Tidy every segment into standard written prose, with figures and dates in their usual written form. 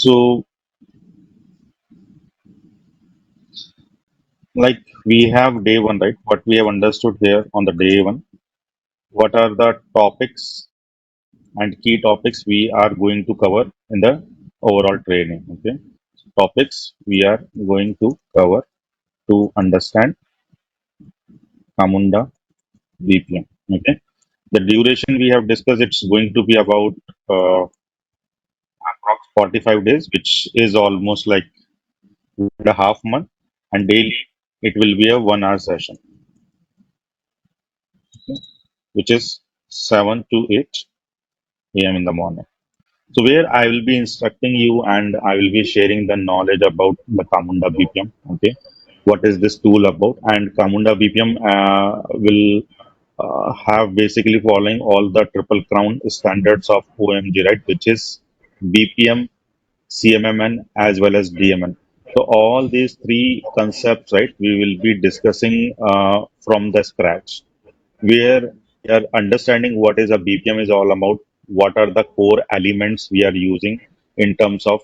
So, like we have day one, right? What we have understood here on the day one, what are the topics and key topics we are going to cover in the overall training. Okay, topics we are going to cover to understand Camunda VPN. Okay, the duration we have discussed, it's going to be about approx 45 days, which is almost like 1.5 month, and daily it will be a 1 hour session, which is 7 to 8 a.m. in the morning. So where I will be instructing you and I will be sharing the knowledge about the Camunda BPM. Okay, what is this tool about? And Camunda BPM will have basically following all the triple crown standards of OMG, right? Which is BPM, CMMN as well as DMN. So all these three concepts, right, we will be discussing from the scratch, where we are understanding what is a BPM is all about, what are the core elements we are using in terms of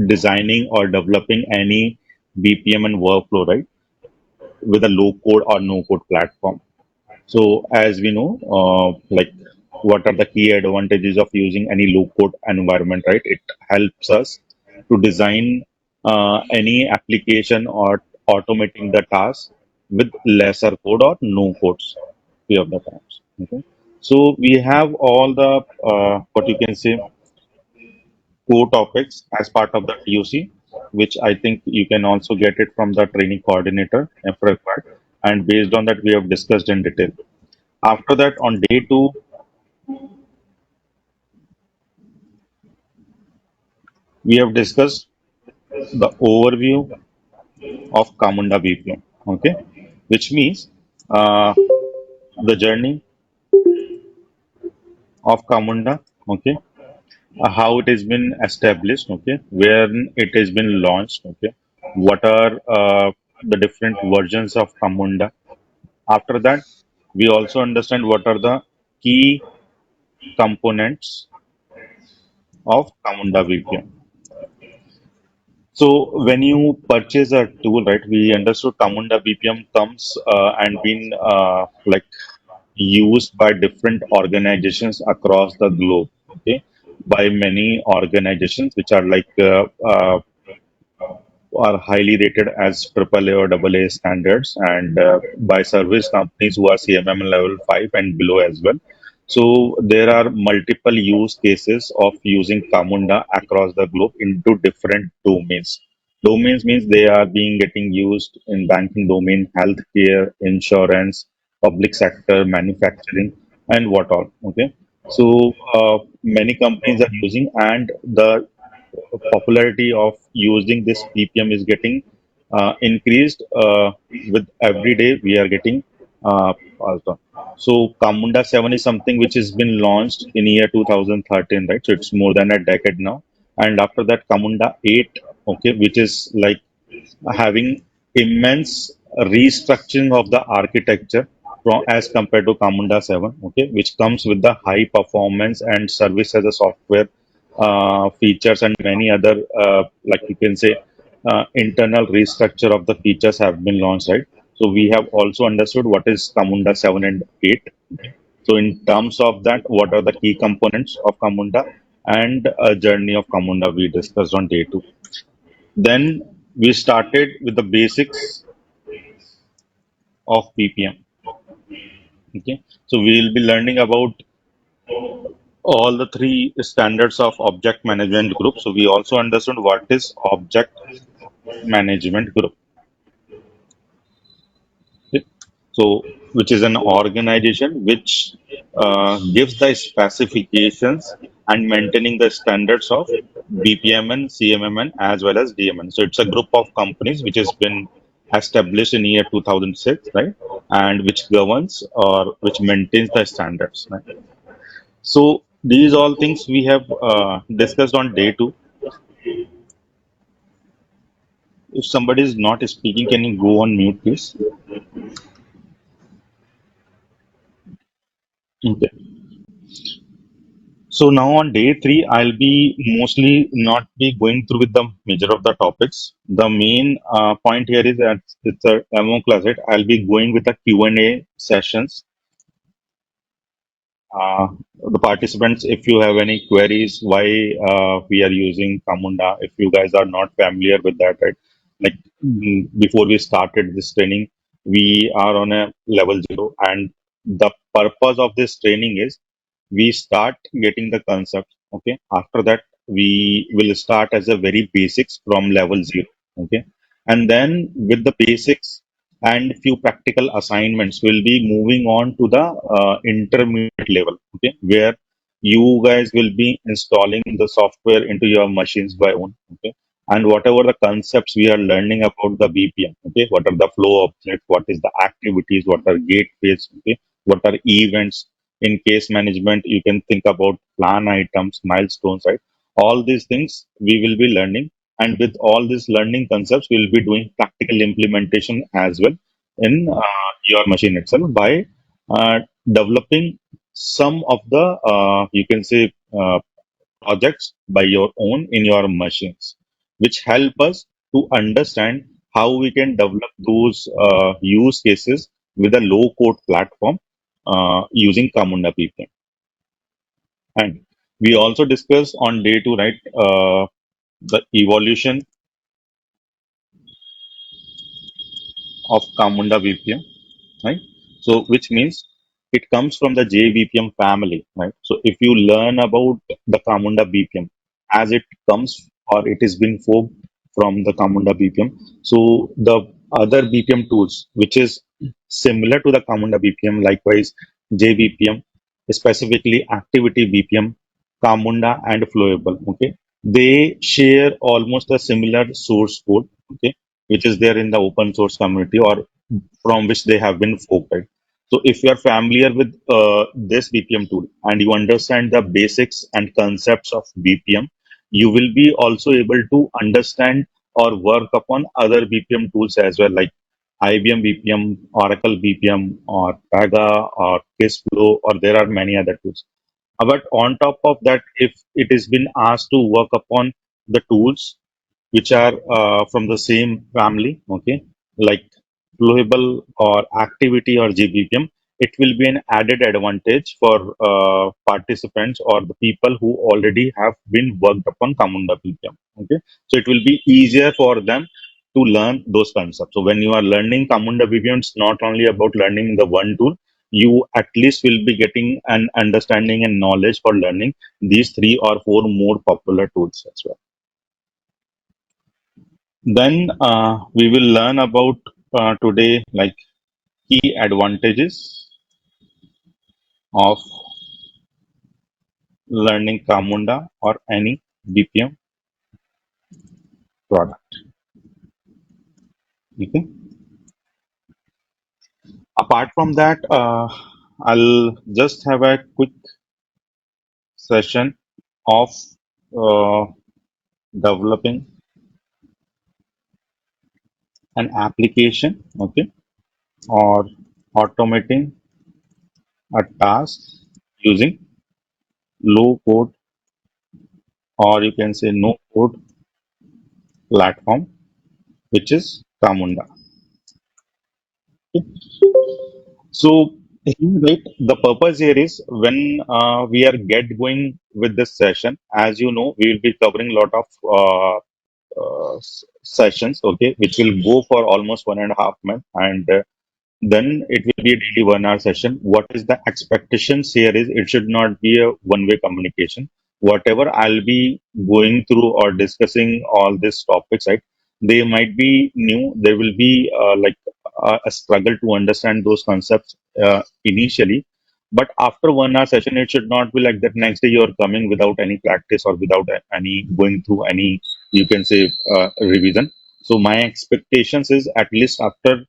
designing or developing any BPM and workflow, right, with a low code or no code platform. So as we know, like what are the key advantages of using any low code environment, right? It helps us to design any application or automating the task with lesser code or no codes few of the times. Okay. So we have all the what you can say core topics as part of the TUC, which I think you can also get it from the training coordinator if required. And based on that, we have discussed in detail. After that, on day two, we have discussed the overview of Camunda BPM, okay, which means the journey of Camunda, okay, how it has been established, okay, where it has been launched, okay, what are the different versions of Camunda. After that, we also understand what are the key components of Camunda BPM. So when you purchase a tool, right, we understood Camunda BPM comes and been like used by different organizations across the globe. Okay, by many organizations which are like are highly rated as AAA or AA standards, and by service companies who are CMM level 5 and below as well. So there are multiple use cases of using Camunda across the globe into different domains. Domains means they are being getting used in banking domain, healthcare, insurance, public sector, manufacturing, and what all. Okay, so many companies are using, and the popularity of using this BPM is getting increased with every day we are getting passed on. So Camunda 7 is something which has been launched in year 2013, right? So it's more than a decade now. And after that, Camunda 8, okay, which is like having immense restructuring of the architecture from, as compared to Camunda 7, okay, which comes with the high performance and service as a software features and many other, like you can say, internal restructure of the features have been launched, right? So we have also understood what is Camunda 7 and 8. So in terms of that, what are the key components of Camunda and a journey of Camunda we discussed on day two. Then we started with the basics of BPM. Okay, so we will be learning about all the three standards of object management group. So we also understood what is object management group. Okay. So which is an organization which gives the specifications and maintaining the standards of BPMN, CMMN as well as DMN. So it's a group of companies which has been established in year 2006, right? And which governs or which maintains the standards, right? So these all things we have discussed on day two. If somebody is not speaking, can you go on mute, please? Okay. So now on day three, I'll be mostly not be going through with the major of the topics. The main point here is that it's a demo class, right? I'll be going with the Q&A sessions. uh, the participants, if you have any queries why we are using Camunda, if you guys are not familiar with that, right? Like before we started this training, we are on a level zero, and the purpose of this training is we start getting the concept. Okay, after that we will start as a very basics from level zero. Okay, and then with the basics and few practical assignments, we'll be moving on to the intermediate level. Okay, where you guys will be installing the software into your machines by own. Okay, and whatever the concepts we are learning about the BPM. Okay, what are the flow objects, what is the activities, what are gateways. Okay, what are events. In case management, you can think about plan items, milestones, right? All these things we will be learning, and with all these learning concepts, we'll be doing practical implementation as well in your machine itself by uh, developing some of the you can say projects by your own in your machines, which help us to understand how we can develop those use cases with a low code platform using Camunda PPM. And we also discussed on day two, right, the evolution of Camunda BPM, right? So, which means it comes from the JBPM family, right? So, if you learn about the Camunda BPM as it comes or it is been forked from the Camunda BPM, so the other BPM tools, which is similar to the Camunda BPM, likewise JBPM, specifically Activity BPM, Camunda, and Flowable, okay, they share almost a similar source code, okay, which is there in the open source community or from which they have been forked. Right? So if you are familiar with this BPM tool and you understand the basics and concepts of BPM, you will be also able to understand or work upon other BPM tools as well, like IBM BPM, Oracle BPM, or Pega, or Caseflow, or there are many other tools. But on top of that, if it has been asked to work upon the tools which are from the same family, okay, like flowable or activity or GBPM, it will be an added advantage for participants or the people who already have been worked upon Camunda BPM. Okay, so it will be easier for them to learn those concepts. So when you are learning Camunda BPM, it's not only about learning the one tool. You at least will be getting an understanding and knowledge for learning these three or four more popular tools as well. Then we will learn about today like key advantages of learning Camunda or any BPM product. Okay. Apart from that, I'll just have a quick session of uh, developing an application, okay, or automating a task using low code or you can say no code platform, which is Camunda. So, right, the purpose here is when we are get going with this session, as you know, we will be covering a lot of sessions, okay, which will go for almost 1.5 months, and then it will be a daily 1 hour session. What is the expectations here is it should not be a one-way communication. Whatever I'll be going through or discussing all these topics, right? They might be new. There will be like a struggle to understand those concepts initially. But after 1 hour session, it should not be like that. Next day you're coming without any practice or without any going through any, you can say, revision. So my expectations is at least after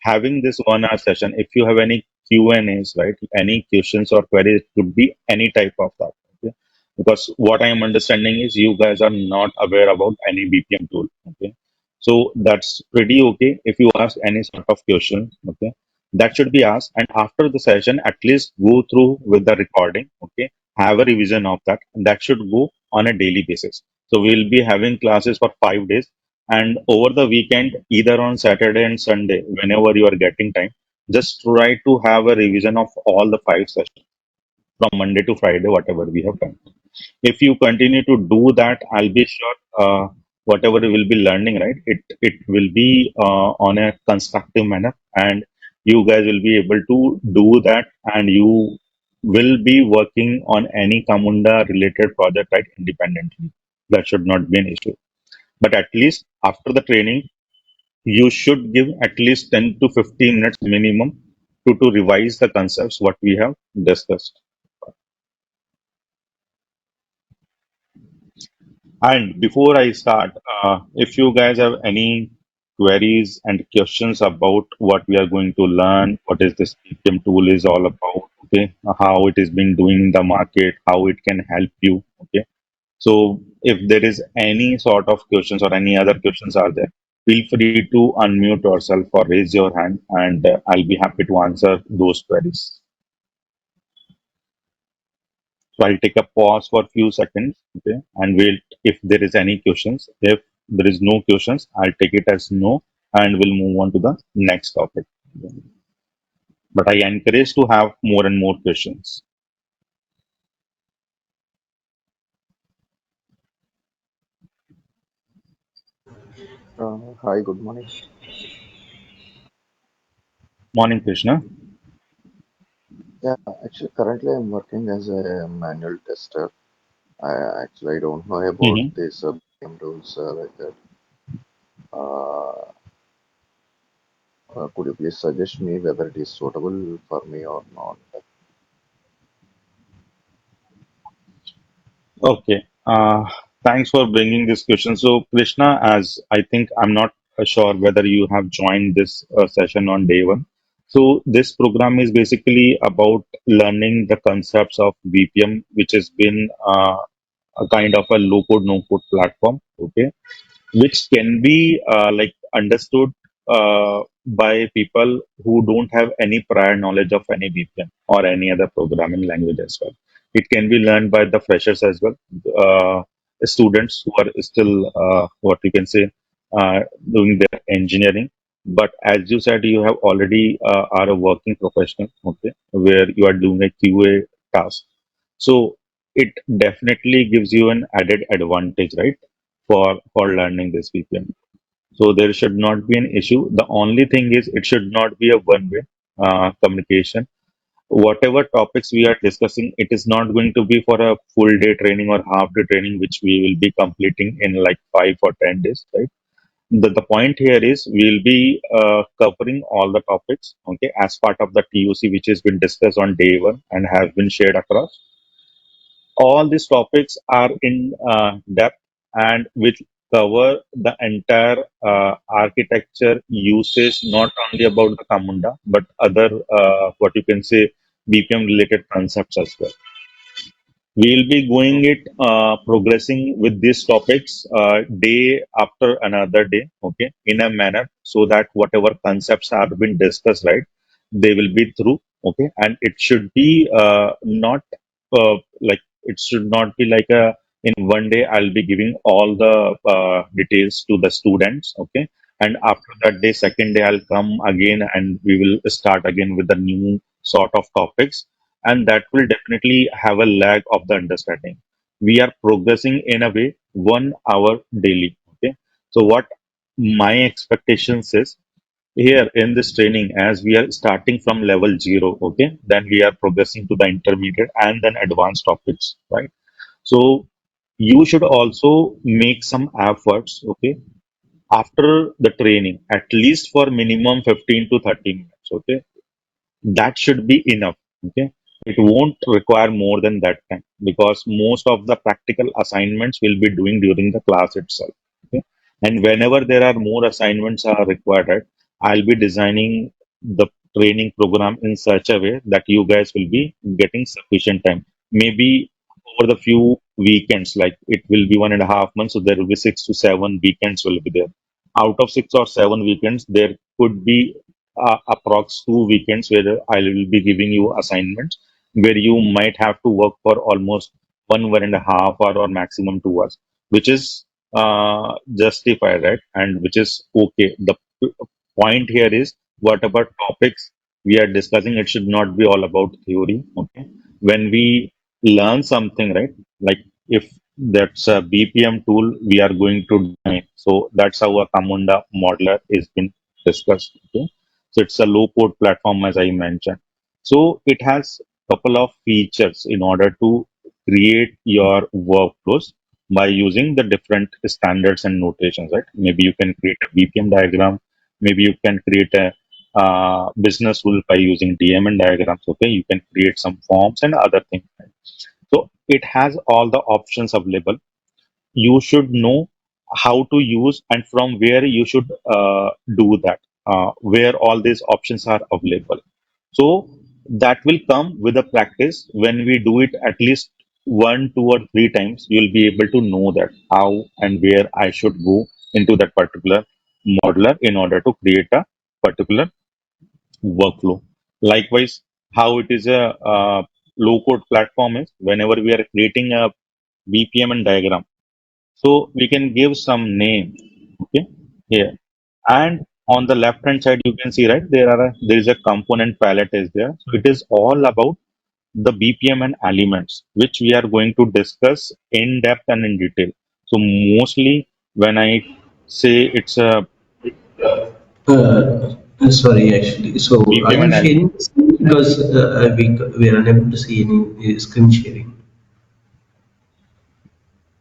having this 1 hour session, if you have any Q&As, right, any questions or queries, it could be any type of that. Okay? Because what I am understanding is you guys are not aware about any BPM tool. Okay, so that's pretty okay if you ask any sort of question. Okay, that should be asked, and after the session, at least go through with the recording. Okay, have a revision of that. That should go on a daily basis. So we'll be having classes for 5 days, and over the weekend, either on Saturday and Sunday, whenever you are getting time, just try to have a revision of all the 5 sessions from Monday to Friday, whatever we have done. If you continue to do that, I'll be sure whatever you will be learning, right, it will be on a constructive manner, and you guys will be able to do that, and you will be working on any Camunda related project, right, independently. That should not be an issue. But at least after the training, you should give at least 10 to 15 minutes minimum to revise the concepts what we have discussed. And before I start, if you guys have any queries and questions about what we are going to learn, what is this PPM tool is all about, okay, how it is being doing in the market, how it can help you, okay. So if there is any sort of questions or any other questions are there, feel free to unmute yourself or raise your hand, and I'll be happy to answer those queries. So I'll take a pause for a few seconds, okay, and wait if there is any questions. If there is no questions, I'll take it as no, and we'll move on to the next topic. But I encourage to have more and more questions. Hi, good morning. Morning, Krishna. Yeah, actually, currently I'm working as a manual tester. I don't know about Hmm. these BPM rules like that. Uh, could you please suggest me whether it is suitable for me or not? Okay. Thanks for bringing this question. So, Krishna, as I think I'm not sure whether you have joined this session on day one. So, this program is basically about learning the concepts of BPM, which has been a kind of a low code, no code platform. Okay, which can be like understood by people who don't have any prior knowledge of any BPM or any other programming language as well. It can be learned by the freshers as well, students who are still what you can say doing their engineering. But as you said, you have already are a working professional, okay, where you are doing a QA task. So it definitely gives you an added advantage, right, for learning this VPN. So there should not be an issue. The only thing is it should not be a one-way communication. Whatever topics we are discussing, it is not going to be for a full day training or half day training, which we will be completing in like 5 or 10 days, right? The point here is we'll be covering all the topics, okay, as part of the TOC, which has been discussed on day one and has been shared across. All these topics are in depth and will cover the entire architecture usage, not only about the Camunda, but other, what you can say, BPM related concepts as well. We'll be going it progressing with these topics day after another day, okay, in a manner so that whatever concepts have been discussed, right, they will be through, okay, and it should be not like it should not be like a in one day I'll be giving all the details to the students, okay, and after that day, second day I'll come again and we will start again with the new sort of topics, and that will definitely have a lag of the understanding. We are progressing in a way 1 hour daily. Okay. So what my expectations is here in this training, as we are starting from level zero, okay, then we are progressing to the intermediate and then advanced topics, right? So you should also make some efforts, okay, after the training, at least for minimum 15 to 30 minutes, okay, that should be enough, okay. It won't require more than that time because most of the practical assignments will be doing during the class itself, okay. And whenever there are more assignments are required, right, I'll be designing the training program in such a way that you guys will be getting sufficient time, maybe over the few weekends, like it will be 1.5 months, so there will be 6 to 7 weekends will be there. Out of 6 or 7 weekends, there could be approx 2 weekends where I will be giving you assignments, where you might have to work for almost 1 1.5 hour or maximum 2 hours, which is justified, right? And which is okay. The point here is whatever topics we are discussing, it should not be all about theory. Okay, when we learn something, right? Like if that's a BPM tool we are going to design, so that's how a Camunda modeler is been discussed. Okay, so it's a low code platform as I mentioned. So it has couple of features in order to create your workflows by using the different standards and notations, right? Maybe you can create a BPM diagram. Maybe you can create a business rule by using DMN diagrams. Okay, you can create some forms and other things. Right? So it has all the options available. You should know how to use and from where you should do that, where all these options are available. So that will come with a practice. When we do it at least 1 2 or 3 times, you'll be able to know that how and where I should go into that particular modeler in order to create a particular workflow. Likewise, how it is a low code platform is whenever we are creating a BPM and diagram, so we can give some name, okay, here. And on the left hand side, you can see, right, there is a component palette is there. So it is all about the BPM and elements, which we are going to discuss in depth and in detail. So mostly when I say it's a Sorry, actually. So, are BPM you and sharing the screen? Because we are unable to see any screen sharing.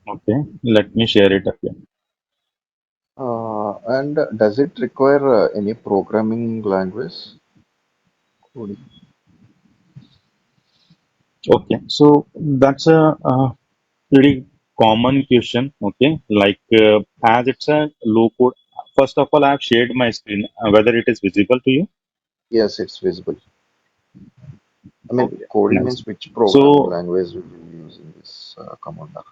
okay, let me share it again. And does it require any programming language? Coding? Okay, so that's a pretty common question. Okay, like as it's a low code. First of all, I have shared my screen. Whether it is visible to you? Yes, it's visible. I mean, Okay, coding nice. means which programming So language will you use in this Camunda?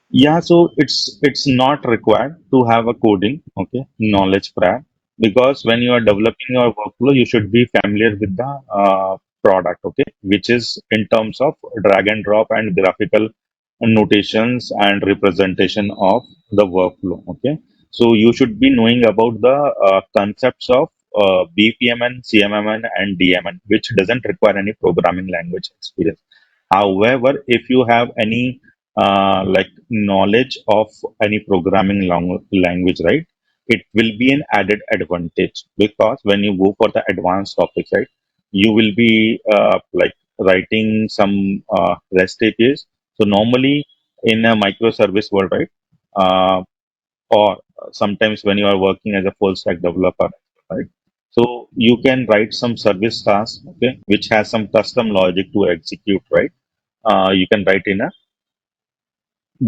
yeah, so it's not required to have a coding, okay, knowledge prior, because when you are developing your workflow, you should be familiar with the product, okay, which is in terms of drag and drop and graphical notations and representation of the workflow, okay. So you should be knowing about the concepts of BPM and CMMN and DMN, which doesn't require any programming language experience. However, if you have any like knowledge of any programming language, right? It will be an added advantage because when you go for the advanced topics, right? You will be like writing some REST APIs. So normally in a microservice world, right? Uh, or sometimes when you are working as a full stack developer, right? So you can write some service task, okay, which has some custom logic to execute, right? You can write in a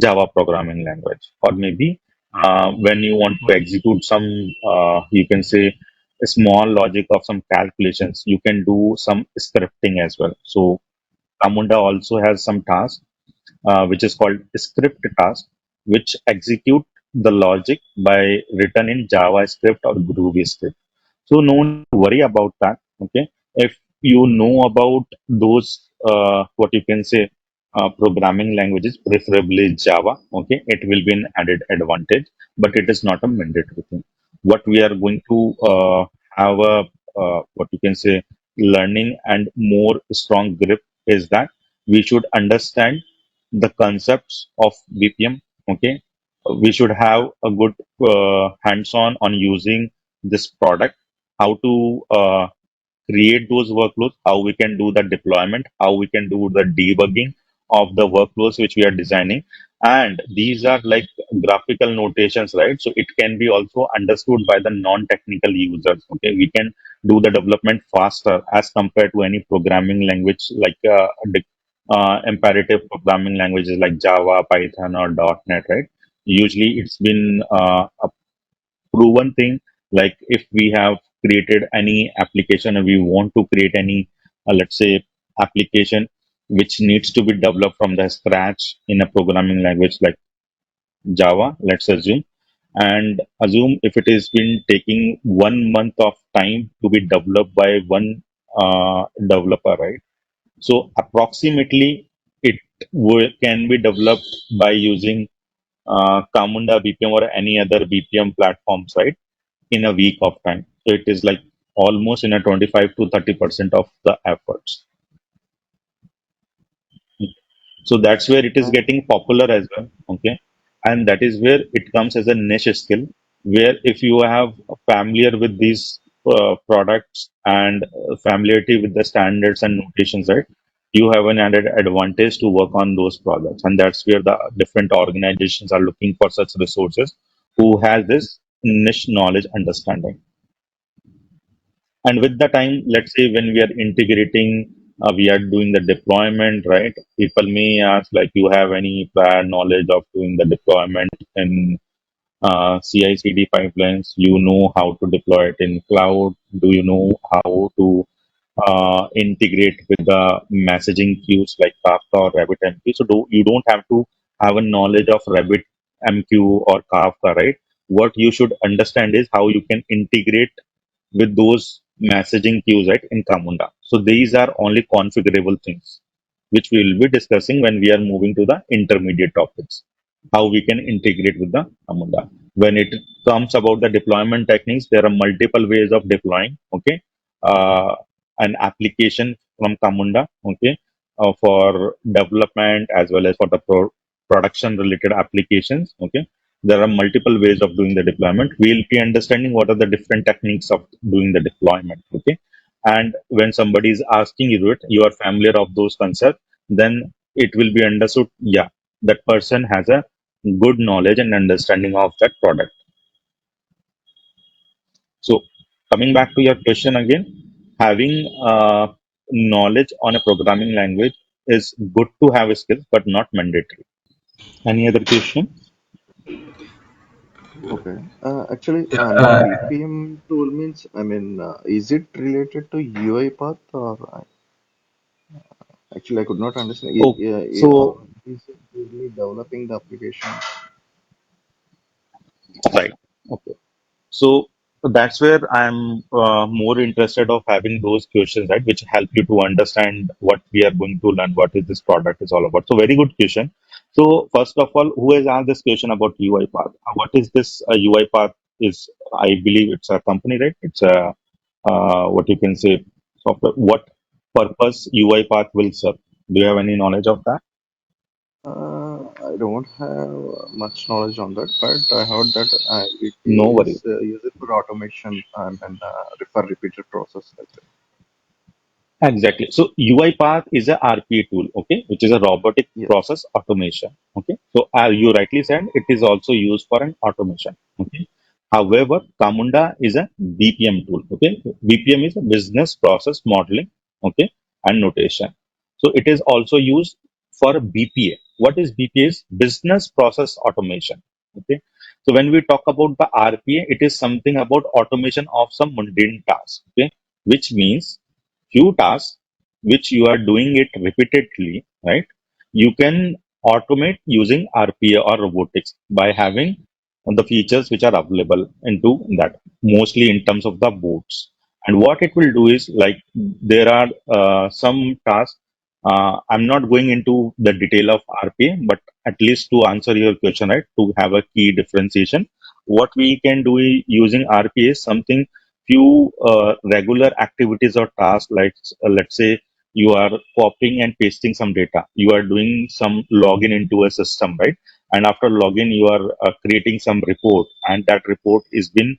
Java programming language, or maybe when you want to execute some, you can say a small logic of some calculations, you can do some scripting as well. So Camunda also has some tasks which is called script task, which execute the logic by written in JavaScript or Groovy script. So no need to worry about that. Okay, if you know about those, what you can say, programming languages, preferably Java. Okay, it will be an added advantage, but it is not a mandatory thing. What we are going to have a what you can say learning and more strong grip is that we should understand the concepts of BPM. Okay, we should have a good hands-on on using this product, how to create those workflows, how we can do the deployment, how we can do the debugging of the workflows which we are designing. And these are like graphical notations, right? So it can be also understood by the non-technical users. Okay, we can do the development faster as compared to any programming language like imperative programming languages like Java, Python, or .NET, right? Usually, it's been a proven thing. Like if we have created any application and we want to create any, let's say, application which needs to be developed from the scratch in a programming language like Java, let's assume, and assume if it has been taking 1 month of time to be developed by one developer, right? So approximately it can be developed by using Camunda BPM or any other BPM platforms, right? In a week of time. So it is like almost in a 25 to 30% of the efforts. So that's where it is And getting popular as well. Okay. And that is where it comes as a niche skill, where if you have familiar with these products and familiarity with the standards and notations, right? You have an added advantage to work on those projects. And that's where the different organizations are looking for such resources who has this niche knowledge understanding. And with the time, let's say when we are integrating, we are doing the deployment, right? People may ask like, you have any prior knowledge of doing the deployment in CI/CD pipelines? You know how to deploy it in cloud? Do you know how to integrate with the messaging queues like Kafka or RabbitMQ? So you don't have to have a knowledge of RabbitMQ or Kafka, right? What you should understand is how you can integrate with those messaging queues, right, in Camunda. So these are only configurable things, which we will be discussing when we are moving to the intermediate topics, how we can integrate with the Camunda. When it comes about the deployment techniques, there are multiple ways of deploying, okay, uh, an application from Camunda, okay, for development as well as for the production related applications, okay. There are multiple ways of doing the deployment. We'll be understanding what are the different techniques of doing the deployment, okay. And when somebody is asking you it, you are familiar of those concepts, then it will be understood, yeah, that person has a good knowledge and understanding of that product. So coming back to your question again, having knowledge on a programming language is good to have a skill but not mandatory. Any other question? okay, actually, Yeah, the BPM tool means, I mean, is it related to UI path or actually I could not understand. Oh, Or so is it really developing the application? right. Okay. So that's where I'm more interested of having those questions, right, which help you to understand what we are going to learn, what is this product is all about. So very good question. So first of all, who has asked this question about UI path? What is this UI path? Is, I believe it's a company, right? It's a what you can say software. What purpose UI path will serve? Do you have any knowledge of that? I don't have much knowledge on that, but I heard that it No worries. is used for automation and for repeated process. Like that. Exactly. So UiPath is a RPA tool, okay, which is a robotic Yes. process automation. Okay. So you rightly said it is also used for an automation. Okay. However, Camunda is a BPM tool. Okay. BPM is a business process modeling, okay, and notation. So it is also used for BPA. What is BPA? Is business process automation. Okay. So when we talk about the RPA, it is something about automation of some mundane tasks. Okay. Which means few tasks which you are doing it repeatedly, right? You can automate using RPA or robotics by having the features which are available into that, mostly in terms of the boards. And what it will do is like there are some tasks. I'm not going into the detail of RPA, but at least to answer your question, right, to have a key differentiation, what we can do using RPA is something few regular activities or tasks like let's say you are copying and pasting some data, you are doing some login into a system, right? And after login you are creating some report, and that report is been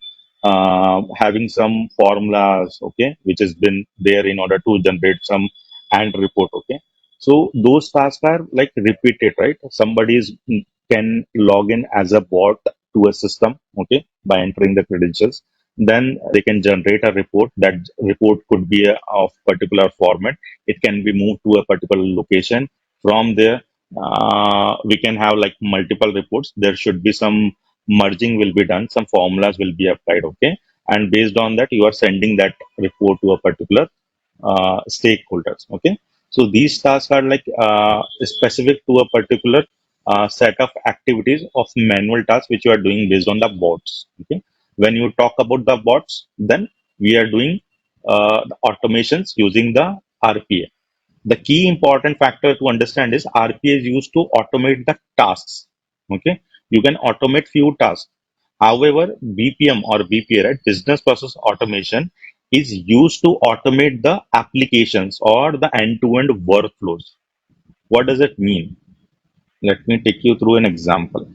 having some formulas, okay, which has been there in order to generate some and report, okay. So those tasks are like repeated, right? Somebody is can log in as a bot to a system, okay, by entering the credentials. Then they can generate a report. That report could be of particular format. It can be moved to a particular location. From there, we can have like multiple reports. There should be some merging will be done. Some formulas will be applied. Okay, and based on that, you are sending that report to a particular stakeholders. Okay, so these tasks are like specific to a particular set of activities of manual tasks which you are doing based on the bots. Okay, when you talk about the bots, then we are doing the automations using the RPA. The key important factor to understand is RPA is used to automate the tasks. Okay, you can automate few tasks. However, BPM or BPA, right, business process automation, is used to automate the applications or the end-to-end workflows. What does it mean? Let me take you through an example.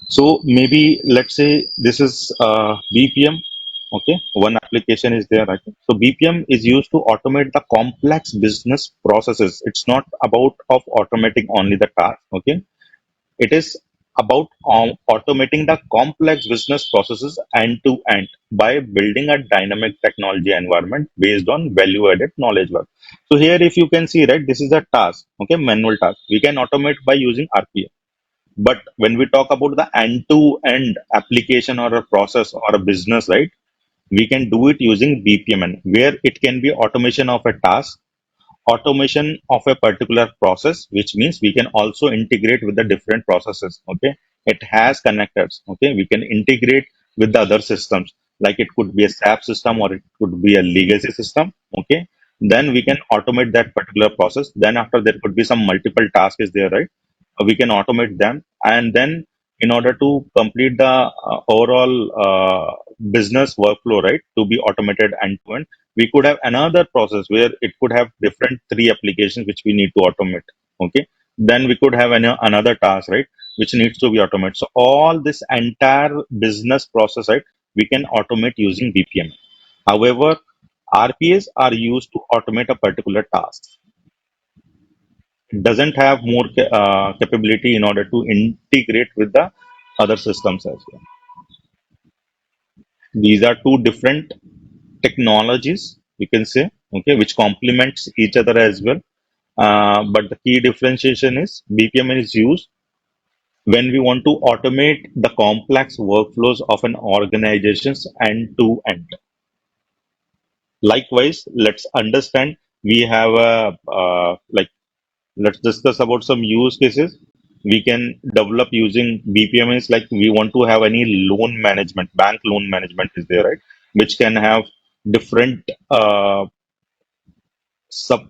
So maybe let's say this is BPM. Okay, one application is there. Right? So BPM is used to automate the complex business processes. It's not about of automating only the task. Okay, it is about automating the complex business processes end to end by building a dynamic technology environment based on value-added knowledge work. So here, if you can see, right, this is a task. Okay, manual task. We can automate by using RPA, but when we talk about the end-to-end application or a process or a business, right, we can do it using BPMN, where it can be automation of a task, automation of a particular process, which means we can also integrate with the different processes. Okay, it has connectors. Okay, we can integrate with the other systems, like it could be a SAP system or it could be a legacy system. Okay, then we can automate that particular process. Then after there could be some multiple tasks is there, right? We can automate them, and then in order to complete the overall business workflow, right, to be automated end to end, we could have another process where it could have different three applications which we need to automate. Okay, then we could have another task, right, which needs to be automated. So all this entire business process, right, we can automate using BPM. However, RPAs are used to automate a particular task. It doesn't have more capability in order to integrate with the other systems as well. These are two different technologies, you can say, okay, which complements each other as well. But the key differentiation is BPM is used when we want to automate the complex workflows of an organization's end to end. Likewise, let's understand we have a let's discuss about some use cases we can develop using BPMs. Like we want to have any loan management, bank loan management is there, right? Which can have different sub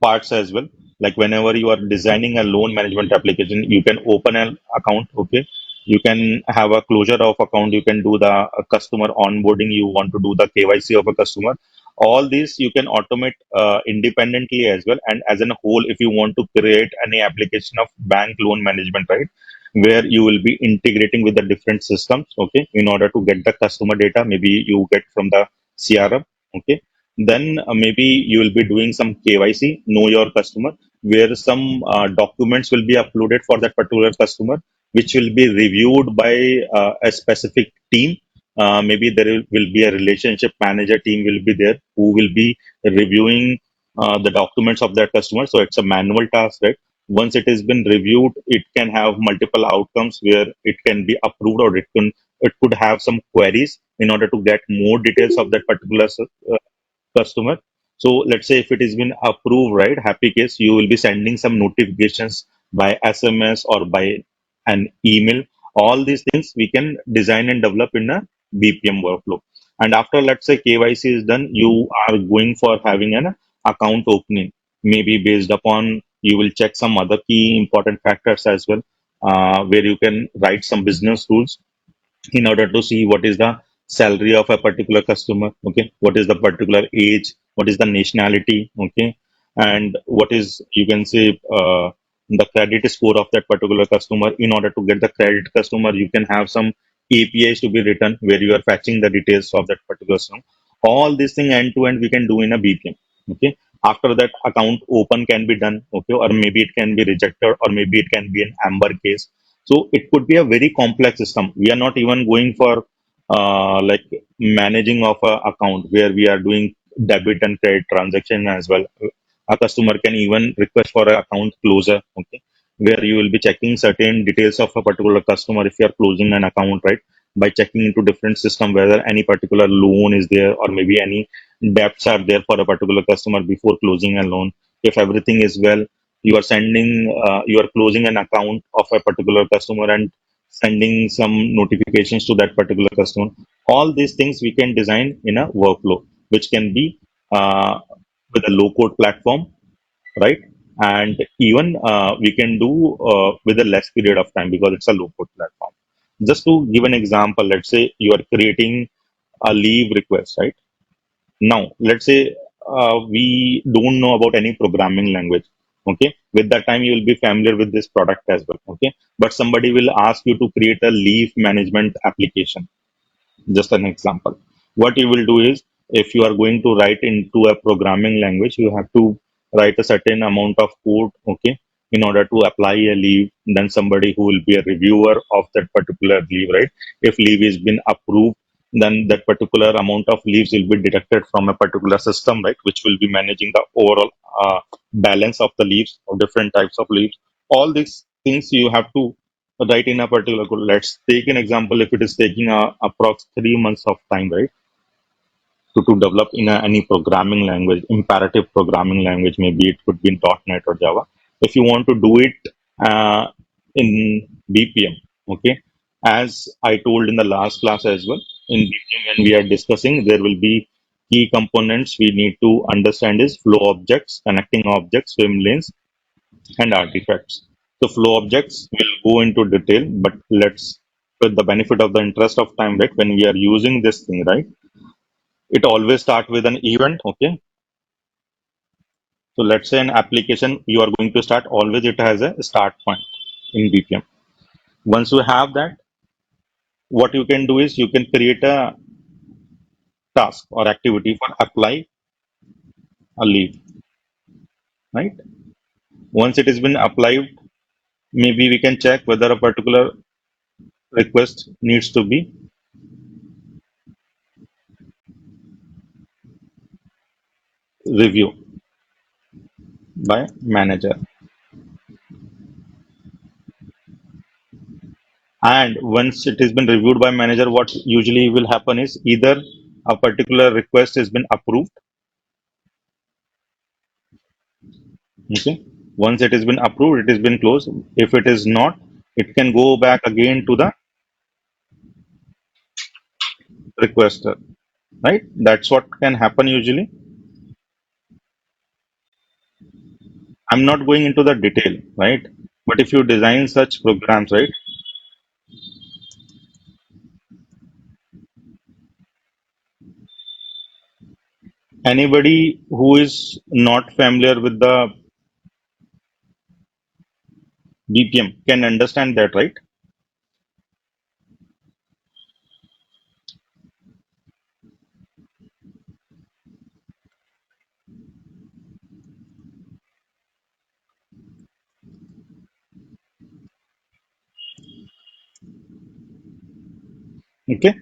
parts as well. Like whenever you are designing a loan management application, you can open an account. Okay, you can have a closure of account. You can do the customer onboarding. You want to do the KYC of a customer. All these you can automate independently as well. And as a whole, if you want to create any application of bank loan management, right, where you will be integrating with the different systems. Okay, in order to get the customer data, maybe you get from the CRM. Okay, then maybe you will be doing some KYC, know your customer, where some documents will be uploaded for that particular customer, which will be reviewed by a specific team. Maybe there will be a relationship manager team will be there who will be reviewing the documents of that customer. So it's a manual task, right? Once it has been reviewed, it can have multiple outcomes where it can be approved, or it could have some queries in order to get more details of that particular customer. So let's say if it has been approved, right? Happy case, you will be sending some notifications by SMS or by an email. All these things we can design and develop in a BPM workflow. And after let's say KYC is done, you are going for having an account opening. Maybe based upon you will check some other key important factors as well, where you can write some business rules in order to see what is the salary of a particular customer. Okay, what is the particular age, what is the nationality. Okay, and what is, you can say, the credit score of that particular customer. In order to get the credit customer, you can have some APIs to be written where you are fetching the details of that particular customer. All this thing end to end we can do in a BPM. Okay, after that account open can be done. Okay, or maybe it can be rejected, or maybe it can be an amber case. So it could be a very complex system. We are not even going for like managing of a account where we are doing debit and credit transaction as well. A customer can even request for an account closer. Okay, where you will be checking certain details of a particular customer if you are closing an account, right? By checking into different system whether any particular loan is there, or maybe any debts are there for a particular customer before closing a loan. If everything is well, you are closing an account of a particular customer and sending some notifications to that particular customer. All these things we can design in a workflow, which can be uh, with a low code platform, right? And even we can do with a less period of time because it's a low code platform. Just to give an example, let's say you are creating a leave request, right? Now, let's say we don't know about any programming language. Okay, with that time you will be familiar with this product as well. Okay, but somebody will ask you to create a leave management application, just an example. What you will do is, if you are going to write into a programming language, you have to write a certain amount of code, okay, in order to apply a leave. Then somebody who will be a reviewer of that particular leave, right? If leave is been approved, then that particular amount of leaves will be deducted from a particular system, right, which will be managing the overall balance of the leaves of different types of leaves. All these things you have to write in a particular code. Let's take an example. If it is taking approx 3 months of time, right, to develop in any programming language, imperative programming language, maybe it could be in .NET or Java. If you want to do it in BPM, okay, as I told in the last class as well, in BPM when we are discussing, there will be key components we need to understand is flow objects, connecting objects, swim lanes, and artifacts. The flow objects will go into detail, but let's, with the benefit of the interest of time, right, when we are using this thing, right, it always start with an event, okay? So let's say an application you are going to start, always it has a start point in BPM. Once you have that, what you can do is you can create a task or activity for apply a leave, right? Once it has been applied, maybe we can check whether a particular request needs to be reviewed by manager. And once it has been reviewed by manager, what usually will happen is either a particular request has been approved, okay, once it has been approved, it has been closed. If it is not, it can go back again to the requester, right? That's what can happen usually. I'm not going into the detail, right? But if you design such programs, right, anybody who is not familiar with the BPM can understand that, right? Okay.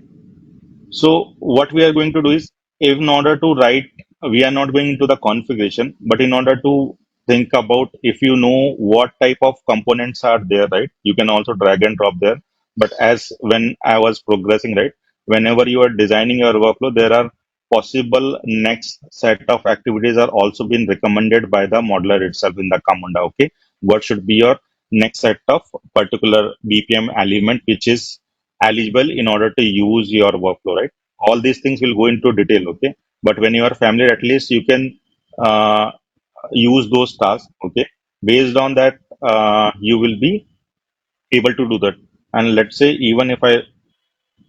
So what we are going to do is, in order to write, we are not going into the configuration, but in order to think about, if you know what type of components are there, right, you can also drag and drop there. But as when I was progressing, right, whenever you are designing your workflow, there are possible next set of activities are also being recommended by the modeler itself in the Camunda. Okay, what should be your next set of particular BPM element which is eligible in order to use your workflow, right? All these things will go into detail, okay? But when you are familiar, at least you can uh, use those tasks, okay? Based on that, you will be able to do that. And let's say, even if I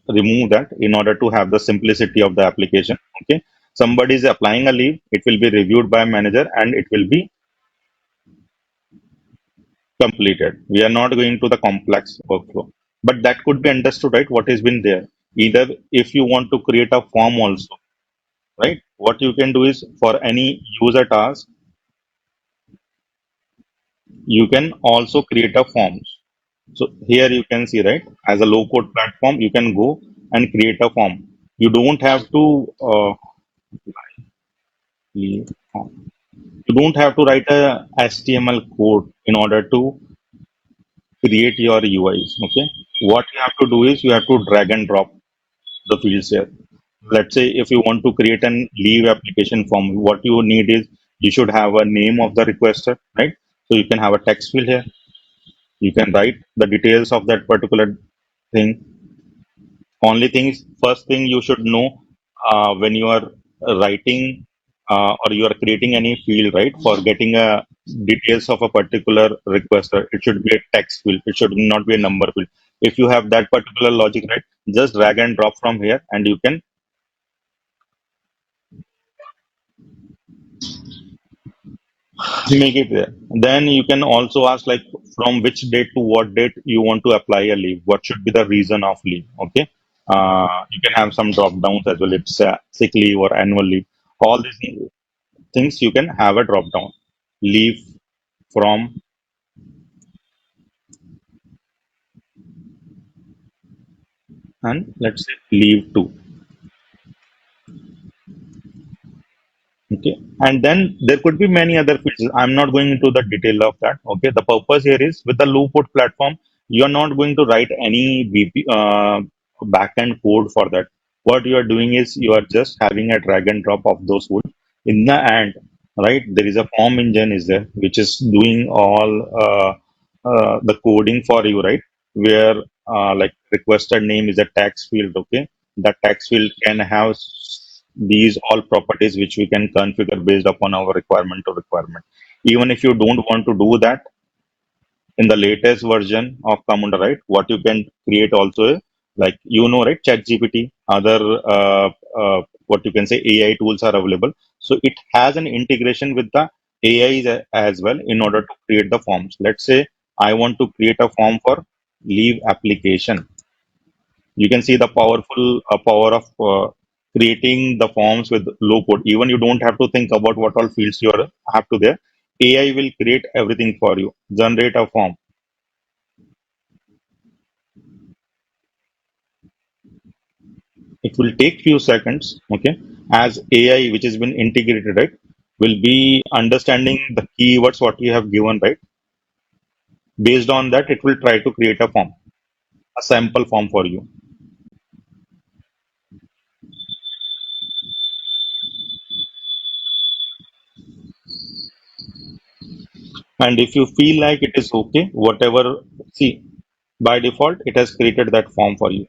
remove that in order to have the simplicity of the application, okay? Somebody is applying a leave, it will be reviewed by a manager and it will be completed. We are not going to the complex workflow, but that could be understood, right? What has been there. Either if you want to create a form also, right? What you can do is, for any user task, you can also create a forms. So here you can see, right? As a low code platform, you can go and create a form. You don't have to you don't have to write a HTML code in order to create your UIs. Okay. What you have to do is you have to drag and drop the fields here. Let's say if you want to create an leave application form, what you need is, you should have a name of the requester, right? So you can have a text field here. You can write the details of that particular thing. Only thing is, first thing you should know when you are writing. or you are creating any field, right, for getting a details of a particular requester, it should be a text field. It should not be a number field. If you have that particular logic, right, just drag and drop from here, and you can make it there. Then you can also ask like from which date to what date you want to apply a leave. What should be the reason of leave? Okay. You can have some drop downs as well. It's sick leave or annual leave. All these things you can have a drop down. Leave from, and let's say leave to. Okay. And then there could be many other features. I'm not going into the detail of that. Okay. The purpose here is with the Loopwood platform, you're not going to write any backend code for that. What you are doing is you are just having a drag and drop of those code. In the end, right, there is a form engine is there, which is doing all the coding for you, right? Where like requested name is a text field. Okay. That text field can have these all properties which we can configure based upon our requirement to requirement. Even if you don't want to do that in the latest version of Camunda, right? What you can create also is like right, ChatGPT, other what you can say AI tools are available. So it has an integration with the AI as well in order to create the forms. Let's say I want to create a form for leave application. You can see the powerful power of creating the forms with low code. Even you don't have to think about what all fields you are have to there. AI will create everything for you, generate a form. It will take few seconds. Okay. As AI which has been integrated, right, will be understanding the keywords what you have given, right. Based on that, it will try to create a form, a sample form for you. And if you feel like it is okay, whatever, see, by default it has created that form for you,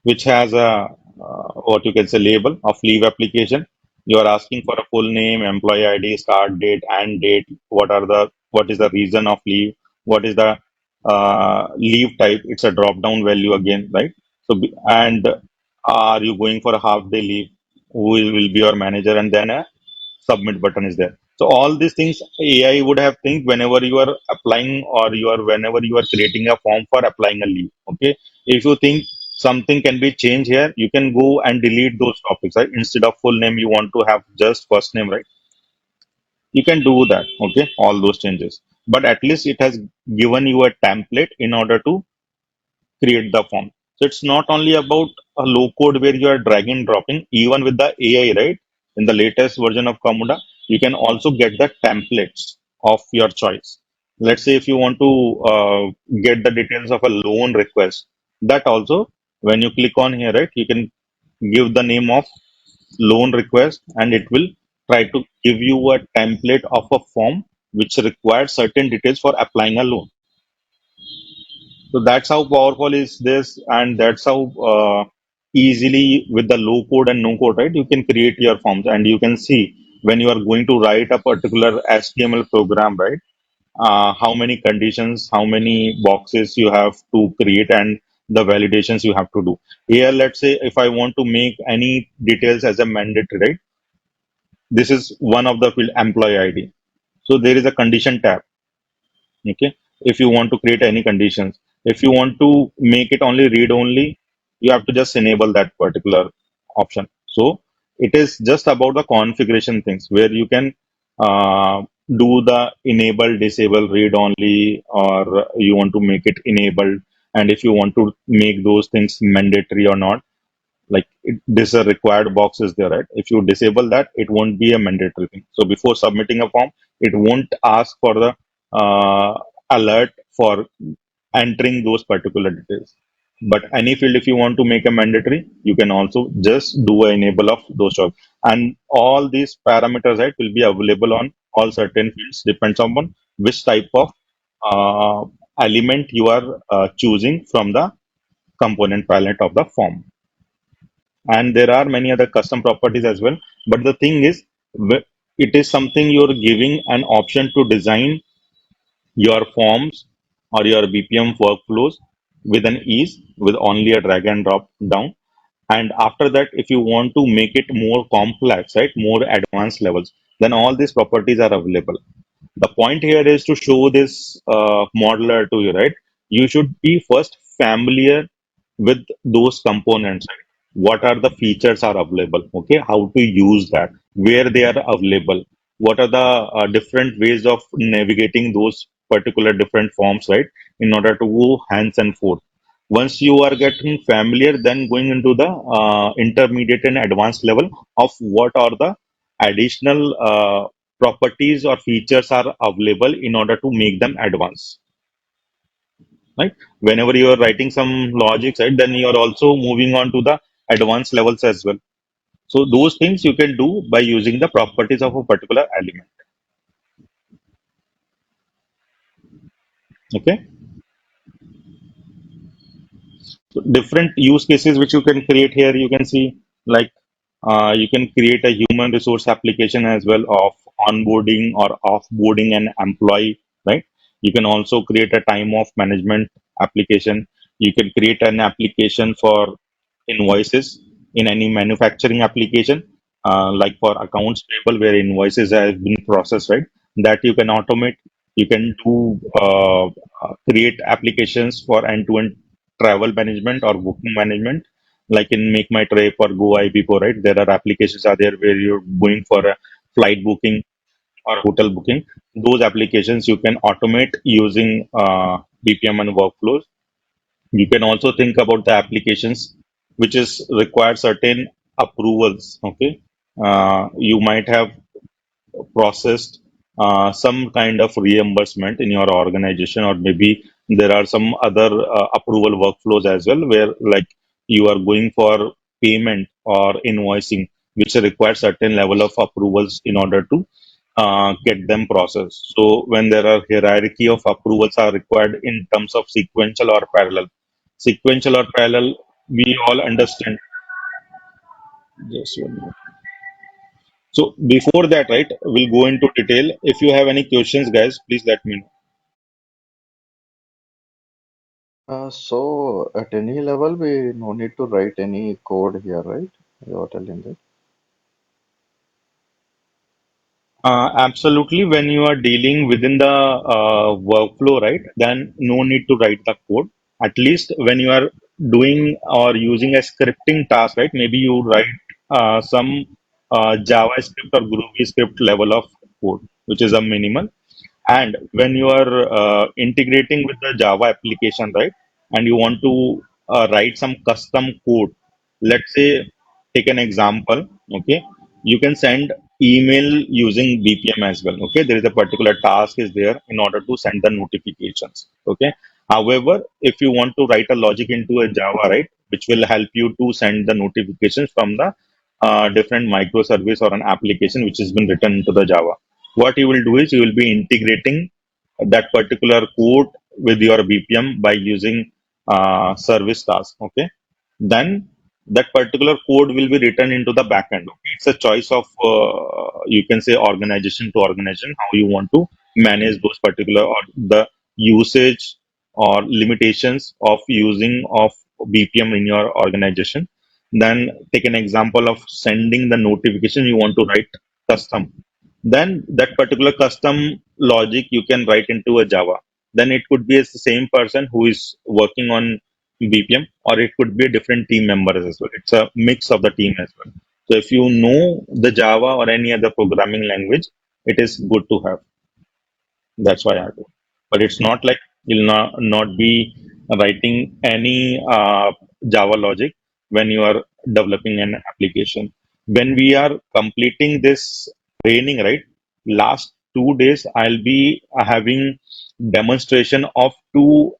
which has a what you can say label of leave application. You are asking for a full name, employee ID, start date, and date. What is the reason of leave? What is the leave type? It's a drop down value again, right? And are you going for a half day leave? Who will be your manager? And then a submit button is there. So all these things AI would have think whenever you are applying, or you are whenever you are creating a form for applying a leave. Okay. If you think something can be changed here, you can go and delete those topics, right? Instead of full name, you want to have just first name, right? You can do that. Okay. All those changes. But at least it has given you a template in order to create the form. So it's not only about a low code where you are dragging and dropping, even with the AI, right? In the latest version of Camunda, you can also get the templates of your choice. Let's say if you want to get the details of a loan request, that also, when you click on here, right, you can give the name of loan request, and it will try to give you a template of a form which requires certain details for applying a loan. So that's how powerful is this, and that's how easily with the low code and no code, right? You can create your forms, and you can see when you are going to write a particular HTML program, right? How many conditions, how many boxes you have to create, and the validations you have to do. Here, let's say if I want to make any details as a mandatory, right? This is one of the field employee ID. So there is a condition tab. Okay. If you want to create any conditions, if you want to make it only read only, you have to just enable that particular option. So it is just about the configuration things where you can do the enable, disable, read only, or you want to make it enabled. And if you want to make those things mandatory or not, like this a required box is there, right? If you disable that, it won't be a mandatory thing. So before submitting a form, it won't ask for the uh, alert for entering those particular details. But any field, if you want to make a mandatory, you can also just do a enable of those jobs. And all these parameters, right, will be available on all certain fields, depends upon which type of uh, element you are choosing from the component palette of the form. and there are many other custom properties as well. But the thing is, it is something you're giving an option to design your forms or your BPM workflows with an ease with only a drag and drop down. And after that, if you want to make it more complex, right, more advanced levels, then all these properties are available. The point here is to show this modeler to you, right? You should be first familiar with those components, right? What are the features are available? Okay, how to use that, where they are available, what are the different ways of navigating those particular different forms, right? In order to go hands and forth. Once you are getting familiar, then going into the intermediate and advanced level of what are the additional properties or features are available in order to make them advanced, right? Whenever you are writing some logic, right, then you are also moving on to the advanced levels as well. So those things you can do by using the properties of a particular element. Okay. So different use cases which you can create here, you can see, like you can create a human resource application as well of onboarding or offboarding an employee, right? You can also create a time off management application. You can create an application for invoices in any manufacturing application, like for accounts payable where invoices have been processed, right? That you can automate. You can do create applications for end-to-end travel management or booking management, like in Make My Trip or Go IBPO, right? There are applications are there where you're going for a flight booking or hotel booking. Those applications you can automate using BPM and workflows. You can also think about the applications which is require certain approvals. Okay, you might have processed some kind of reimbursement in your organization, or maybe there are some other approval workflows as well where, like, you are going for payment or invoicing which require certain level of approvals in order to get them processed. So when there are hierarchy of approvals are required in terms of sequential or parallel, we all understand. Just one minute. So before that, right, we'll go into detail. If you have any questions, guys, please let me know. So at any level, we no need to write any code here, right? You are telling that. Absolutely. When you are dealing within the workflow, right, then no need to write the code. At least when you are doing or using a scripting task, right, maybe you write some JavaScript or Groovy script level of code, which is a minimal. And when you are integrating with the Java application, right, and you want to write some custom code, let's say, take an example, okay, you can send email using BPM as well. Okay, there is a particular task is there in order to send the notifications. Okay, however, if you want to write a logic into a Java, right, which will help you to send the notifications from the different microservice or an application which has been written into the Java, what you will do is you will be integrating that particular code with your BPM by using service task. Okay, then that particular code will be written into the backend. Okay, it's a choice of you can say organization to organization how you want to manage those particular or the usage or limitations of using of BPM in your organization. Then take an example of sending the notification you want to write custom, then that particular custom logic you can write into a Java. Then it could be the same person who is working on BPM, or it could be a different team members as well. It's a mix of the team as well. So if you know the Java or any other programming language, it is good to have. That's why I do. But it's not like you'll not be writing any Java logic when you are developing an application. When we are completing this training, right? Last 2 days, I'll be having demonstration of two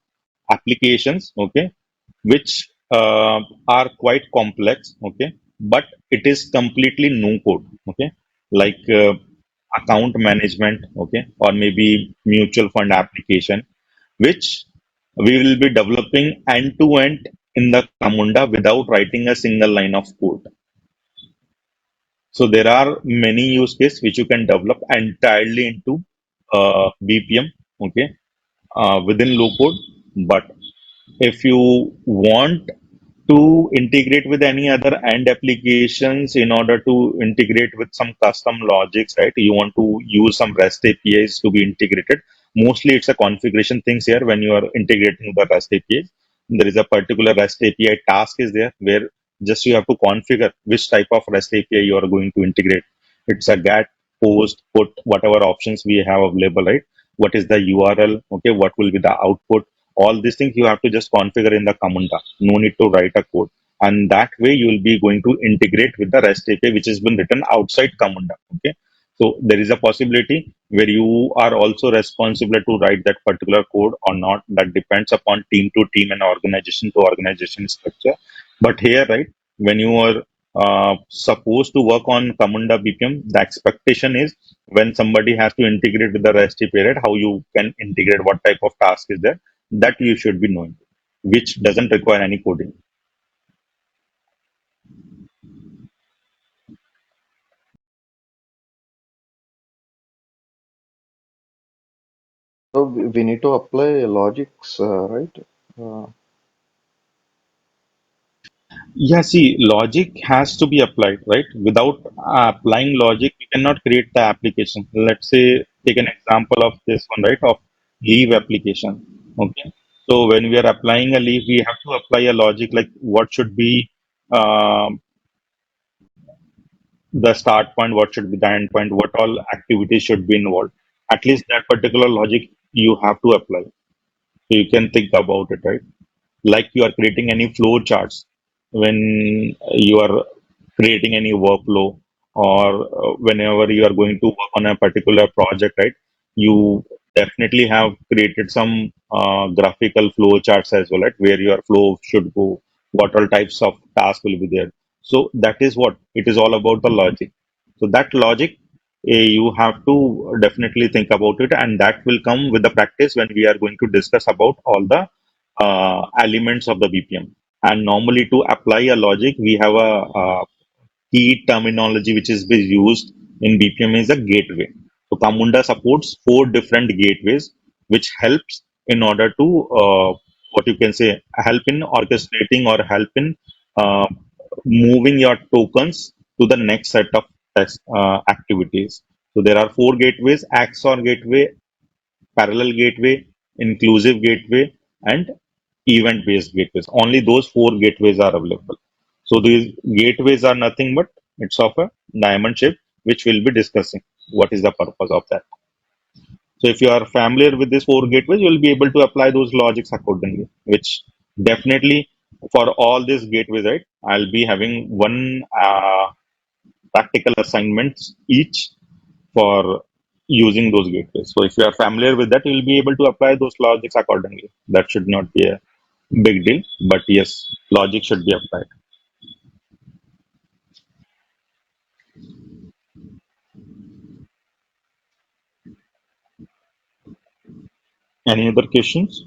applications, okay, which are quite complex, okay, but it is completely no code, okay, like account management, okay, or maybe mutual fund application, which we will be developing end to end in the Camunda without writing a single line of code. So there are many use cases which you can develop entirely into BPM, okay, within low code. But if you want to integrate with any other end applications in order to integrate with some custom logics, right? You want to use some REST APIs to be integrated. Mostly it's a configuration things here when you are integrating the REST APIs. There is a particular REST API task is there where just you have to configure which type of REST API you are going to integrate. It's a GET, POST, PUT, whatever options we have available, right? What is the URL? Okay, what will be the output? All these things you have to just configure in the Camunda. No need to write a code. And that way you will be going to integrate with the REST API which has been written outside Camunda. Okay. So there is a possibility where you are also responsible to write that particular code or not. That depends upon team to team and organization to organization structure. But here, right, when you are supposed to work on Camunda BPM, the expectation is when somebody has to integrate with the REST API, right, how you can integrate, what type of task is there, that you should be knowing, which doesn't require any coding. So we need to apply logics, right? Uh, Yeah, see, logic has to be applied, right? Without applying logic, you cannot create the application. Let's say, take an example of this one, right? Of leave application. Okay. So when we are applying a leave, we have to apply a logic like what should be um, the start point, what should be the end point, what all activities should be involved. At least that particular logic you have to apply. So you can think about it, right? Like you are creating any flow charts when you are creating any workflow, or whenever you are going to work on a particular project, right? You definitely have created some graphical flow charts as well, right? Where your flow should go, what all types of tasks will be there. So that is what it is all about, the logic. So that logic, you have to definitely think about it, and that will come with the practice when we are going to discuss about all the elements of the BPM. And normally, to apply a logic, we have a, key terminology which is being used in BPM is a gateway. So Camunda supports four different gateways, which helps in order to what you can say help in orchestrating or help in uh, moving your tokens to the next set of activities. So there are four gateways: XOR gateway, parallel gateway, inclusive gateway, and event based gateways. Only those four gateways are available. So these gateways are nothing but it's of a diamond shape, which we'll be discussing. What is the purpose of that? So if you are familiar with these four gateways, you'll be able to apply those logics accordingly, which definitely for all these gateways, right? I'll be having one practical assignments each for using those gateways. So if you are familiar with that, you'll be able to apply those logics accordingly. That should not be a big deal, but yes, logic should be applied. Any other questions?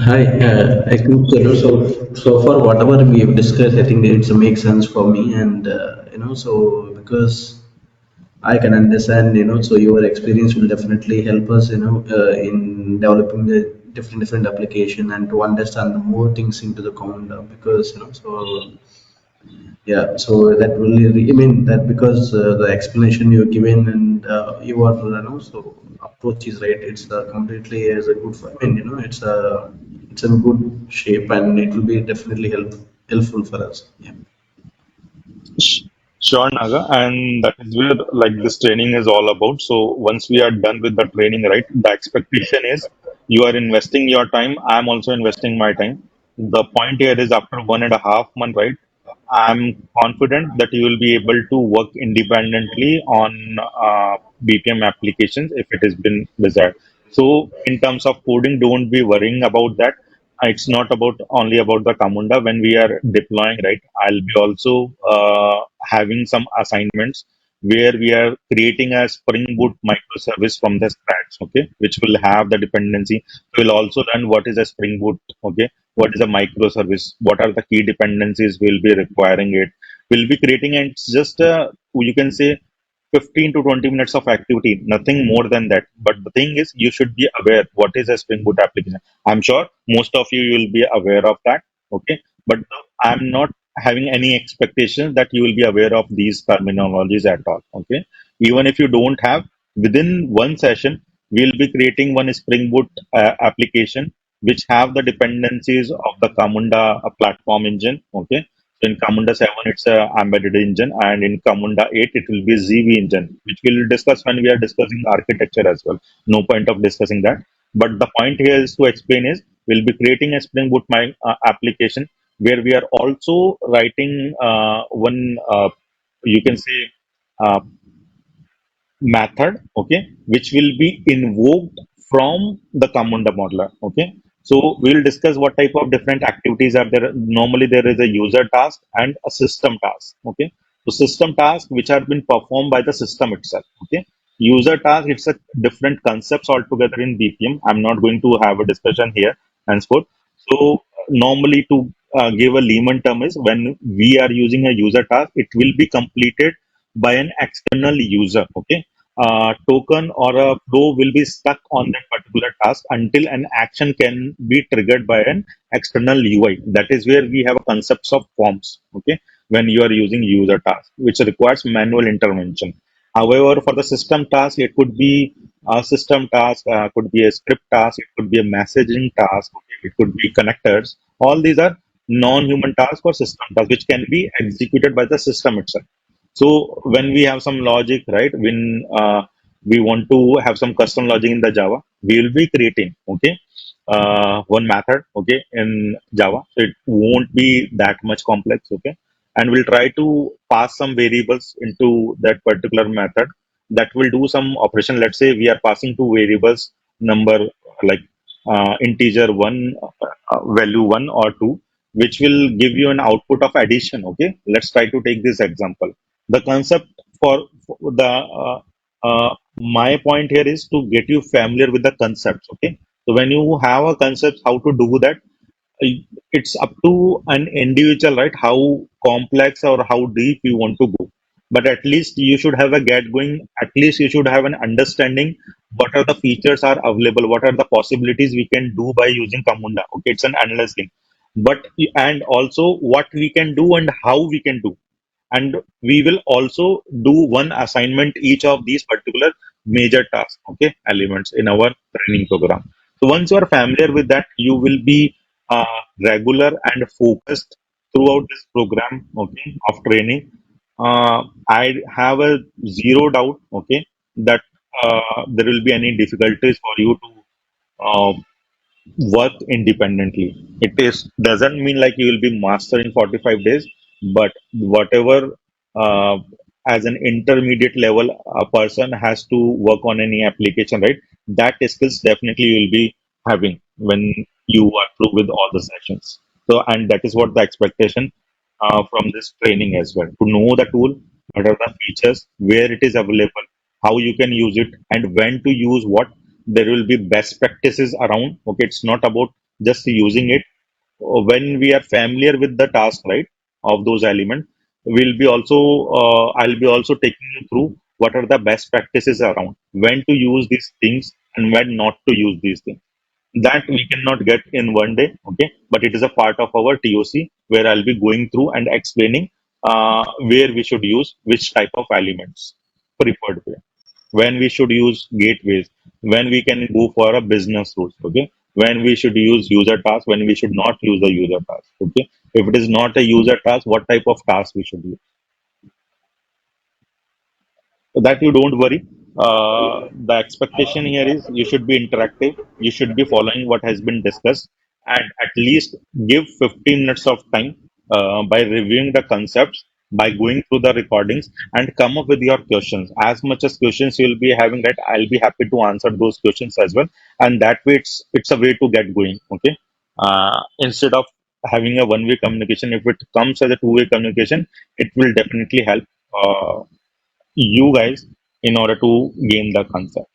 Hi, I think so far whatever we have discussed, I think it's makes sense for me, and so because I can understand, so your experience will definitely help us, in developing the different application and to understand more things into the common because so yeah, so that really, I mean that because the explanation you're given and your so approach is right. It's completely as a good. I mean, it's a good shape and it will be definitely helpful for us. Yeah. Sh- Sure, Naga, and that is where like this training is all about. So once we are done with the training, right, the expectation is you are investing your time. I'm also investing my time. The point here is after 1.5 months, right? I'm confident that you will be able to work independently on BPM applications if it has been desired. So in terms of coding, don't be worrying about that. It's not about only about the Camunda. When we are deploying, right, I'll be also having some assignments where we are creating a Spring Boot microservice from the scratch, okay, which will have the dependency. We'll also learn what is a Spring Boot, okay, what is a microservice, what are the key dependencies we'll be requiring it. We'll be creating, and it's just you can say 15 to 20 minutes of activity, nothing more than that. But the thing is, you should be aware what is a Spring Boot application. I'm sure most of you will be aware of that, okay, but I'm not having any expectation that you will be aware of these terminologies at all, okay. Even if you don't have, within one session, we'll be creating one Spring Boot application which have the dependencies of the Camunda platform engine, okay. So in Camunda 7, it's a embedded engine, and in Camunda 8, it will be ZV engine, which we'll discuss when we are discussing architecture as well. No point of discussing that. But the point here is to explain is we'll be creating a Spring Boot application where we are also writing one, you can say, uh, method, okay, which will be invoked from the Camunda modeler, okay. So we'll discuss what type of different activities are there. Normally there is a user task and a system task, okay. So system task which have been performed by the system itself, okay. User task, it's a different concepts altogether in BPM. I'm not going to have a discussion here henceforth. So normally to give a layman term is when we are using a user task, it will be completed by an external user, okay. Token or a flow will be stuck on that particular task until an action can be triggered by an external UI. That is where we have a concepts of forms, okay, when you are using user task, which requires manual intervention. However, for the system task, it could be a system task, could be a script task, it could be a messaging task, okay, it could be connectors. All these are non-human tasks or system tasks which can be executed by the system itself. So when we have some logic, right, when we want to have some custom logic in the Java, we will be creating, okay, one method, okay, in Java. So it won't be that much complex, okay, and we'll try to pass some variables into that particular method that will do some operation. Let's say we are passing two variables, number like integer one, value one or two, which will give you an output of addition. Okay, let's try to take this example. The concept for the my point here is to get you familiar with the concepts, okay. So when you have a concept how to do that, it's up to an individual, right, how complex or how deep you want to go. But at least you should have a get going, at least you should have an understanding what are the features are available, what are the possibilities we can do by using Camunda, okay. It's an endless thing, but and also what we can do and how we can do. And we will also do one assignment each of these particular major tasks, okay, elements in our training program. So once you are familiar with that, you will be regular and focused throughout this program, okay, of training. I have a zero doubt, okay, that there will be any difficulties for you to uh, work independently. It is doesn't mean like you will be master in 45 days, but whatever uh, as an intermediate level a person has to work on any application, right? That skills definitely you will be having when you are through with all the sessions. So, and that is what the expectation from this training as well. To know the tool, what are the features, where it is available, how you can use it, and when to use what. There will be best practices around, okay. It's not about just using it. When we are familiar with the task, right, of those elements, we'll be also I'll be also taking you through what are the best practices around, when to use these things and when not to use these things. That we cannot get in one day, okay, but it is a part of our TOC where I'll be going through and explaining where we should use which type of elements preferred way, when we should use gateways, when we can go for a business rules, okay, when we should use user task, when we should not use a user task, okay. If it is not a user task, what type of task we should use. So that you don't worry. The expectation here is you should be interactive, you should be following what has been discussed, and at least give 15 minutes of time by reviewing the concepts, by going through the recordings, and come up with your questions. As much as questions you will be having, right, I'll be happy to answer those questions as well. And that way, it's a way to get going, okay. Instead of having a one-way communication, if it comes as a two-way communication, it will definitely help. you guys in order to gain the concept.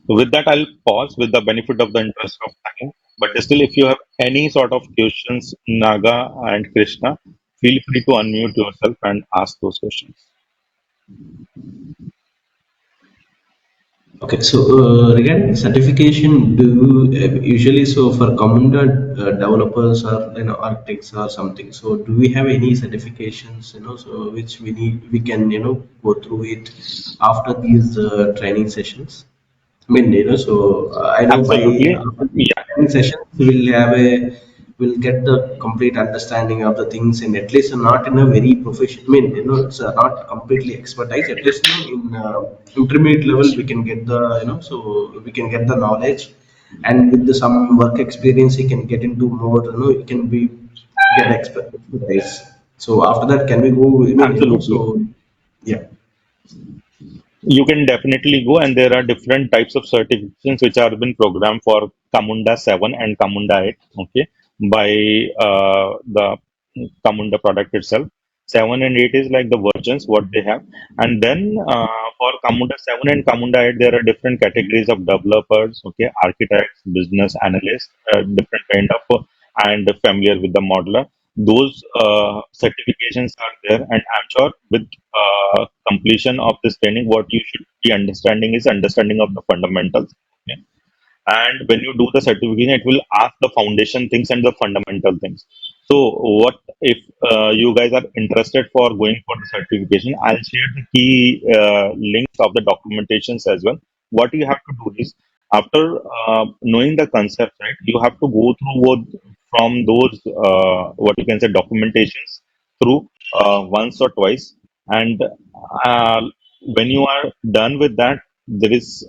So with that, I'll pause with the benefit of the interest of time. But still, if you have any sort of questions, Naga and Krishna, feel free to unmute yourself and ask those questions. Okay, so regarding certification, do you, usually so for Camunda developers or architects or something, so do we have any certifications, so which we can go through it after these training sessions? I mean, so I know by Absolutely. after the Yeah, training sessions, we'll get the complete understanding of the things, and at least not in a very professional. I mean, it's not completely expertise. At least in intermediate level, we can get the so we can get the knowledge, and with some work experience, he can get into more. It can be get expertise. So after that, can we go? I mean, absolutely. so yeah. You can definitely go, and there are different types of certifications which are been programmed for Camunda 7 and Camunda 8, okay, by the Camunda product itself. 7 and 8 is like the versions what they have, and then for Camunda 7 and Camunda 8, there are different categories of developers, okay, architects, business analysts, different kind of, and familiar with the modeler. Those certifications are there, and I'm sure with completion of this training, what you should be understanding is understanding of the fundamentals. Okay? And when you do the certification, it will ask the foundation things and the fundamental things. So what if you guys are interested for going for the certification, I'll share the key links of the documentations as well. What you have to do is, after knowing the concept, right, you have to go through from those what you can say documentations through once or twice, and uh, when you are done with that, there is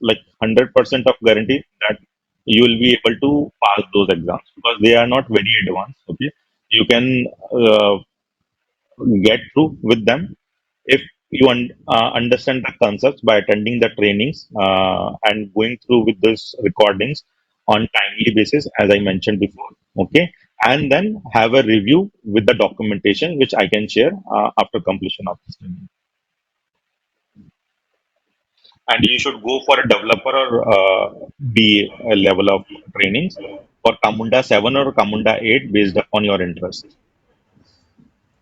like 100% of guarantee that you will be able to pass those exams because they are not very advanced. Okay, you can uh, get through with them if you understand the concepts by attending the trainings and going through with these recordings on timely basis, as I mentioned before. Okay, and then have a review with the documentation which I can share after completion of this training. And you should go for a developer or B level of trainings for Camunda 7 or Camunda 8 based upon your interest.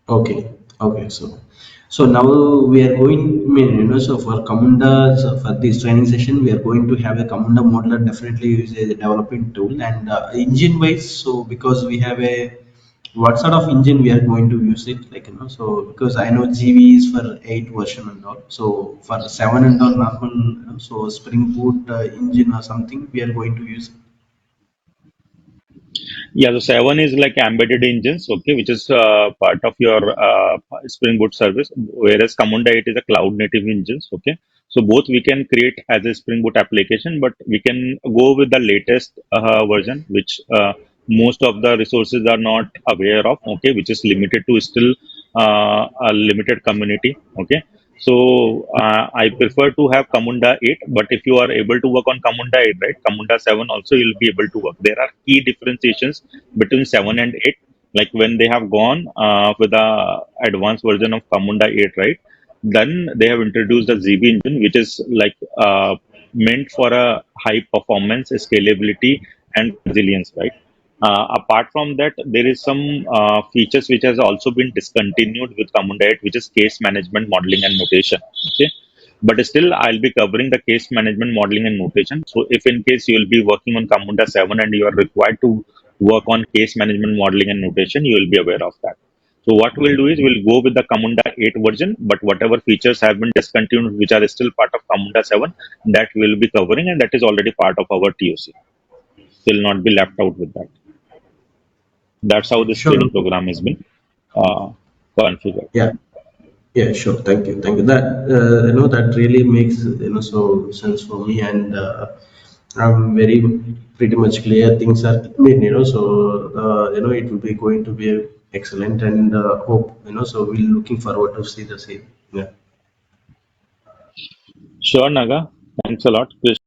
Okay, okay. So now we are going. I mean, so for Camunda, so for this training session, we are going to have a Camunda modeler. Definitely use a development tool and engine wise. So because we have a what sort of engine we are going to use it, like so because I know GV is for 8 version and all. So for 7 and all normal, so Spring Boot engine or something we are going to use. Yeah, so 7 is like embedded engines, okay, which is part of your Spring Boot service, whereas Camunda 8 is a cloud native engines, okay. So both we can create as a Spring Boot application, but we can go with the latest version, which most of the resources are not aware of, okay, which is limited to still a limited community, okay. So I prefer to have Camunda 8, but if you are able to work on Camunda 8, right, Camunda 7 also you'll be able to work. There are key differentiations between 7 and 8. Like when they have gone with the advanced version of Camunda 8, right, then they have introduced the ZB engine, which is like meant for a high performance, scalability, and resilience, right? Apart from that, there is some features which has also been discontinued with Camunda 8, which is case management, modeling, and notation. Okay, but still, I'll be covering the case management, modeling, and notation. So, if in case you will be working on Camunda 7 and you are required to work on case management, modeling, and notation, you will be aware of that. So, what we'll do is we'll go with the Camunda 8 version, but whatever features have been discontinued, which are still part of Camunda 7, that we'll be covering, and that is already part of our TOC. Will not be left out with that. That's how Okay, this sure. training program has been uh, configured. Yeah. Yeah, sure. Thank you. Thank you. That that really makes so sense for me, and I'm very pretty much clear. Things are, I mean, so it will be going to be excellent, and hope So we're looking forward to see the same. Yeah. Sure, Naga. Thanks a lot, Chris.